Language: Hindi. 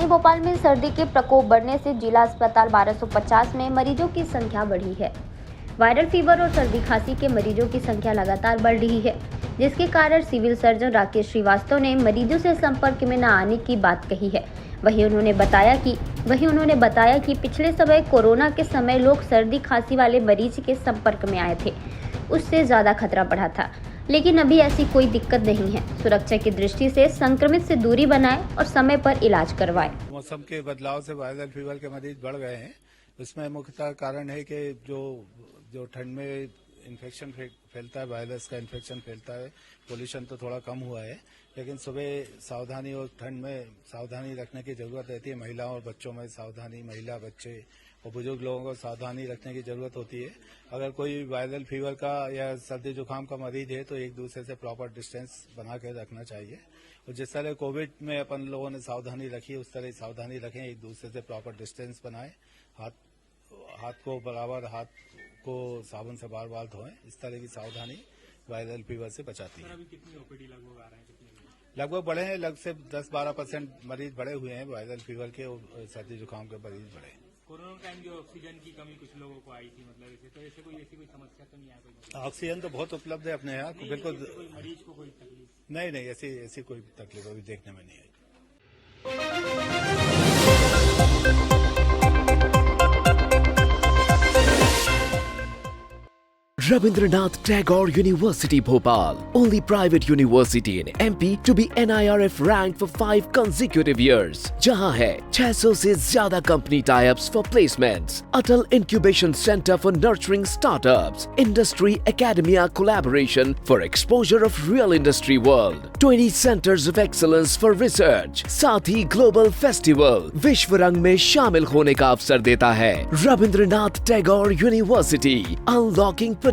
राजधानी भोपाल में सर्दी के प्रकोप बढ़ने से जिला अस्पताल 1250 में मरीजों की संख्या बढ़ी है। वायरल फीवर और सर्दी खांसी के मरीजों की संख्या लगातार बढ़ रही है, जिसके कारण सिविल सर्जन राकेश श्रीवास्तव ने मरीजों से संपर्क में न आने की बात कही है। वहीं उन्होंने बताया कि पिछले समय कोरोना के समय लोग सर्दी खांसी वाले मरीज के संपर्क में आए थे, उससे ज्यादा खतरा बढ़ा था, लेकिन अभी ऐसी कोई दिक्कत नहीं है। सुरक्षा की दृष्टि से संक्रमित से दूरी बनाएं और समय पर इलाज करवाएं। मौसम के बदलाव से वायरल फीवर के मरीज बढ़ गए हैं। इसमें मुख्यतः कारण है कि जो ठंड में इन्फेक्शन फैलता है, वायरस का इन्फेक्शन फैलता है, पोल्यूशन तो थोड़ा कम हुआ है, लेकिन सुबह सावधानी और ठंड में सावधानी रखने की जरूरत रहती है। महिलाओं और बच्चों में सावधानी, महिला, बच्चे और बुजुर्ग लोगों को सावधानी रखने की जरूरत होती है। अगर कोई वायरल फीवर का या सर्दी जुकाम का मरीज है तो एक दूसरे से प्रॉपर डिस्टेंस बना के रखना चाहिए। और जिस तरह कोविड में अपन लोगों ने सावधानी रखी, उस तरह सावधानी रखें, एक दूसरे से प्रॉपर डिस्टेंस बनाएं, हाथ को बराबर, हाथ को साबुन से बार बार धोएं। इस तरह की सावधानी वायरल फीवर से बचाती है। अभी कितनी ओपीडी लगभग आ रहे हैं? लगभग बढ़े हैं, लगभग से 10-12% मरीज बढ़े हुए हैं वायरल फीवर के और सर्दी जुकाम के मरीज बढ़े हैं। कोरोना टाइम जो ऑक्सीजन की कमी कुछ लोगों को आई थी, मतलब ऐसे तो ऐसी कोई समस्या तो नहीं आई? ऑक्सीजन तो बहुत उपलब्ध है अपने यहाँ, बिल्कुल। कोई मरीज को कोई तकलीफ नहीं, ऐसी कोई तकलीफ अभी देखने में नहीं आई। Rabindranath Tagore University Bhopal, only private university in MP to be NIRF ranked for 5 consecutive years. जहां है 600 से ज्यादा company tie-ups for placements, Atal Incubation Center for nurturing startups, Industry Academia collaboration for exposure of real industry world, 20 centers of excellence for research, साथ ही global festival विश्व रंग में शामिल होने का अवसर देता है। Rabindranath Tagore University, unlocking potential.